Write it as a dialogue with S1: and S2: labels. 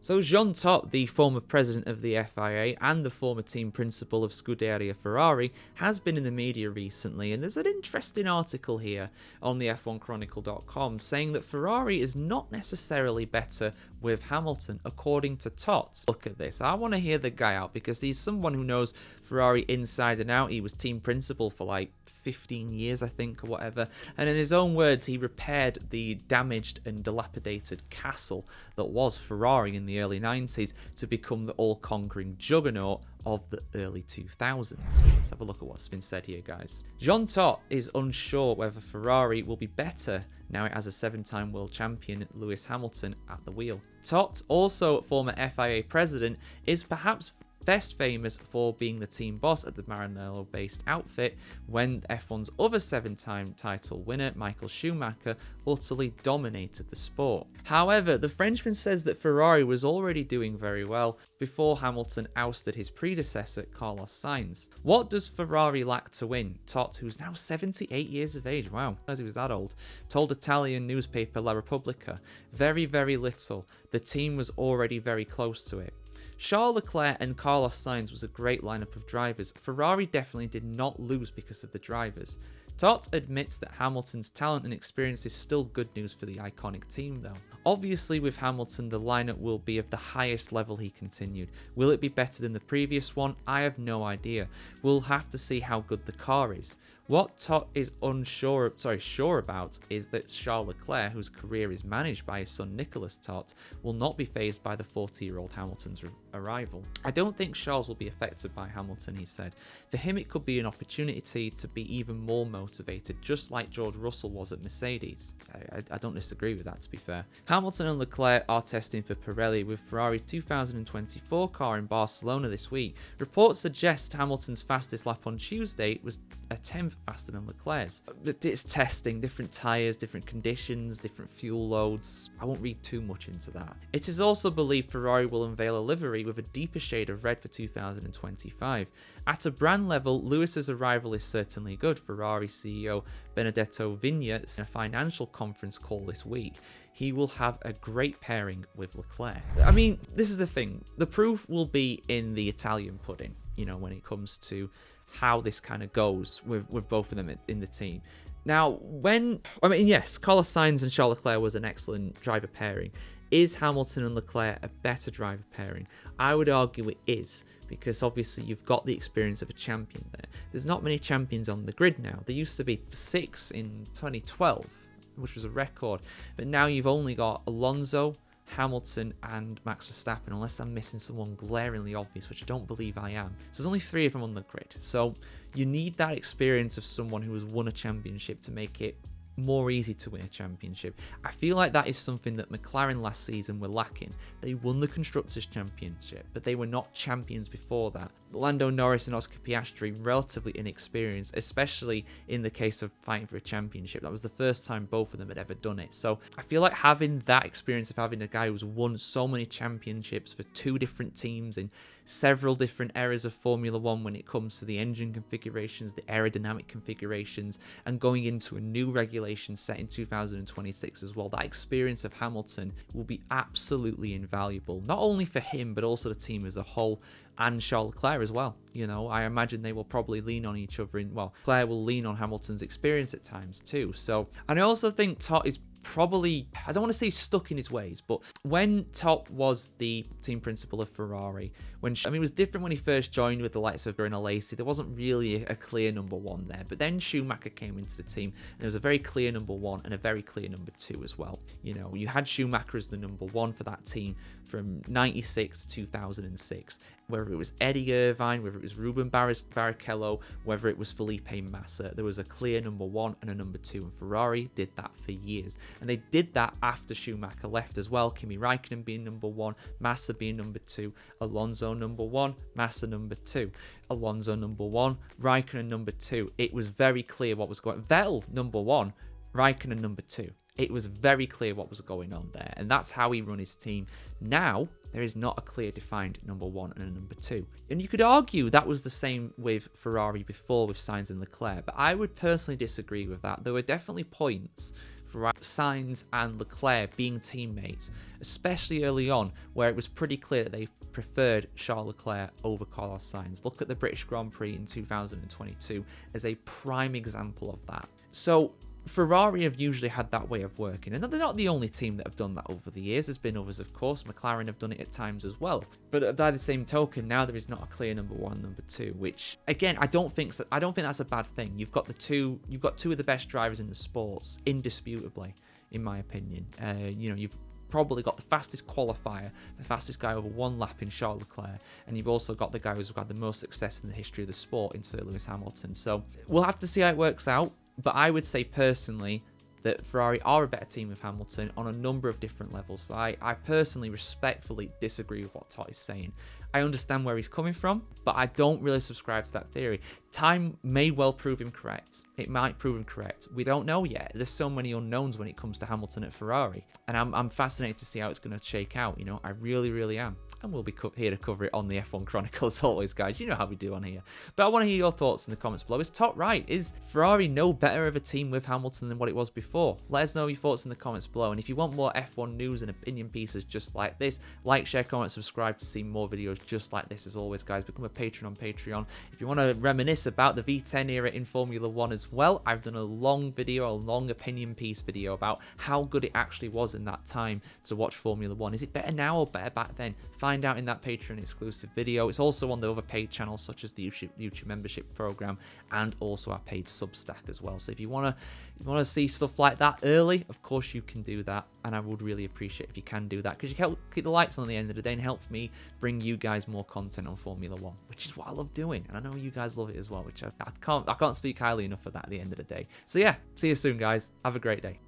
S1: So Jean Todt, the former president of the FIA and the former team principal of Scuderia Ferrari, has been in the media recently, and there's an interesting article here on the F1Chronicle.com saying that Ferrari is not necessarily better with Hamilton, according to Todt. Look at this. I want to hear the guy out because he's someone who knows Ferrari inside and out. He was team principal for like 15 years, I think, or whatever. And in his own words, he repaired the damaged and dilapidated castle that was Ferrari in the early 90s to become the all-conquering juggernaut of the early 2000s. Let's have a look at what's been said here, guys. Jean Todt is unsure whether Ferrari will be better now it has a 7-time world champion Lewis Hamilton at the wheel. Todt, also former FIA president, is perhaps best famous for being the team boss at the Maranello-based outfit when F1's other 7-time title winner, Michael Schumacher, utterly dominated the sport. However, the Frenchman says that Ferrari was already doing very well before Hamilton ousted his predecessor, Carlos Sainz. What does Ferrari lack to win? Todt, who's now 78 years of age, wow, as he was that old, told Italian newspaper La Repubblica, very, very little. The team was already very close to it. Charles Leclerc and Carlos Sainz was a great lineup of drivers. Ferrari definitely did not lose because of the drivers. Todt admits that Hamilton's talent and experience is still good news for the iconic team though. Obviously with Hamilton the lineup will be of the highest level, he continued. Will it be better than the previous one? I have no idea. We'll have to see how good the car is. What Todt is sure about is that Charles Leclerc, whose career is managed by his son Nicolas Todt, will not be fazed by the 40-year-old Hamilton's arrival. I don't think Charles will be affected by Hamilton, he said. For him it could be an opportunity to be even more motivated, just like George Russell was at Mercedes. I don't disagree with that, to be fair. Hamilton and Leclerc are testing for Pirelli with Ferrari's 2024 car in Barcelona this week. Reports suggest Hamilton's fastest lap on Tuesday was a 10th faster than Leclerc's. It's testing, different tyres, different conditions, different fuel loads. I won't read too much into that. It is also believed Ferrari will unveil a livery with a deeper shade of red for 2025. At a brand level, Lewis's arrival is certainly good. Ferrari CEO Benedetto Vigna in a financial conference call this week. He will have a great pairing with Leclerc. I mean, this is the thing. The proof will be in the Italian pudding, you know, when it comes to how this kind of goes with both of them in the team. Now, yes, Carlos Sainz and Charles Leclerc was an excellent driver pairing. Is Hamilton and Leclerc a better driver pairing? I would argue it is, because obviously you've got the experience of a champion there. There's not many champions on the grid now. There used to be 6 in 2012, which was a record, but now you've only got Alonso, Hamilton and Max Verstappen, unless I'm missing someone glaringly obvious, which I don't believe I am. So there's only 3 of them on the grid. So you need that experience of someone who has won a championship to make it more easy to win a championship. I feel like that is something that McLaren last season were lacking. They won the Constructors' Championship, but they were not champions before that. Lando Norris and Oscar Piastri, relatively inexperienced, especially in the case of fighting for a championship. That was the first time both of them had ever done it. So I feel like having that experience of having a guy who's won so many championships for 2 different teams in several different eras of Formula 1 when it comes to the engine configurations, the aerodynamic configurations, and going into a new regulation set in 2026 as well. That experience of Hamilton will be absolutely invaluable, not only for him, but also the team as a whole, and Charles Leclerc as well. You know, I imagine they will probably lean on each other, Leclerc will lean on Hamilton's experience at times too. So, and I also think Todt is probably, I don't want to say stuck in his ways, but when Todt was the team principal of Ferrari, it was different when he first joined with the likes of Bruno Lacey. There wasn't really a clear number 1 there, but then Schumacher came into the team and there was a very clear number 1 and a very clear number 2 as well. You know, you had Schumacher as the number 1 for that team from 96 to 2006, whether it was Eddie Irvine, whether it was Ruben Barrichello, whether it was Felipe Massa, there was a clear number 1 and a number 2, and Ferrari did that for years. And they did that after Schumacher left as well. Kimi Raikkonen being number 1, Massa being number 2, Alonso number 1, Massa number 2, Alonso number 1, Raikkonen number 2. It was very clear what was going on. Vettel number 1, Raikkonen number 2. It was very clear what was going on there, and that's how he run his team. Now, there is not a clear defined number 1 and a number 2. And you could argue that was the same with Ferrari before with Sainz and Leclerc, but I would personally disagree with that. There were definitely points Sainz and Leclerc being teammates, especially early on, where it was pretty clear that they preferred Charles Leclerc over Carlos Sainz. Look at the British Grand Prix in 2022 as a prime example of that. So Ferrari have usually had that way of working, and they're not the only team that have done that over the years. There's been others, of course. McLaren have done it at times as well. But by the same token, now there is not a clear number one, number two, which again, I don't think that's a bad thing. You've got two of the best drivers in the sports, indisputably, in my opinion. You've probably got the fastest qualifier, the fastest guy over one lap in Charles Leclerc, and you've also got the guy who's had the most success in the history of the sport in Sir Lewis Hamilton. So we'll have to see how it works out. But I would say personally that Ferrari are a better team with Hamilton on a number of different levels. So I personally respectfully disagree with what Todt is saying. I understand where he's coming from, but I don't really subscribe to that theory. Time may well prove him correct. It might prove him correct. We don't know yet. There's so many unknowns when it comes to Hamilton at Ferrari. And I'm fascinated to see how it's going to shake out. I really, really am. And we'll be here to cover it on the F1 Chronicle as always, guys. You know how we do on here. But I want to hear your thoughts in the comments below. Is Todt right? Is Ferrari no better of a team with Hamilton than what it was before? Let us know your thoughts in the comments below. And if you want more F1 news and opinion pieces just like this, like, share, comment, subscribe to see more videos just like this. As always, guys, become a patron on Patreon. If you want to reminisce about the V10 era in Formula 1 as well, I've done a long opinion piece video about how good it actually was in that time to watch Formula 1. Is it better now or better back then? Find out in that Patreon exclusive video. It's also on the other paid channels such as the YouTube membership program and also our paid Substack as well. So if you want to see stuff like that early, of course you can do that, and I would really appreciate if you can do that, because you can help keep the lights on at the end of the day and help me bring you guys more content on Formula 1, which is what I love doing, and I know you guys love it as well, which I can't speak highly enough of that at the end of the day. So yeah, see you soon, guys. Have a great day.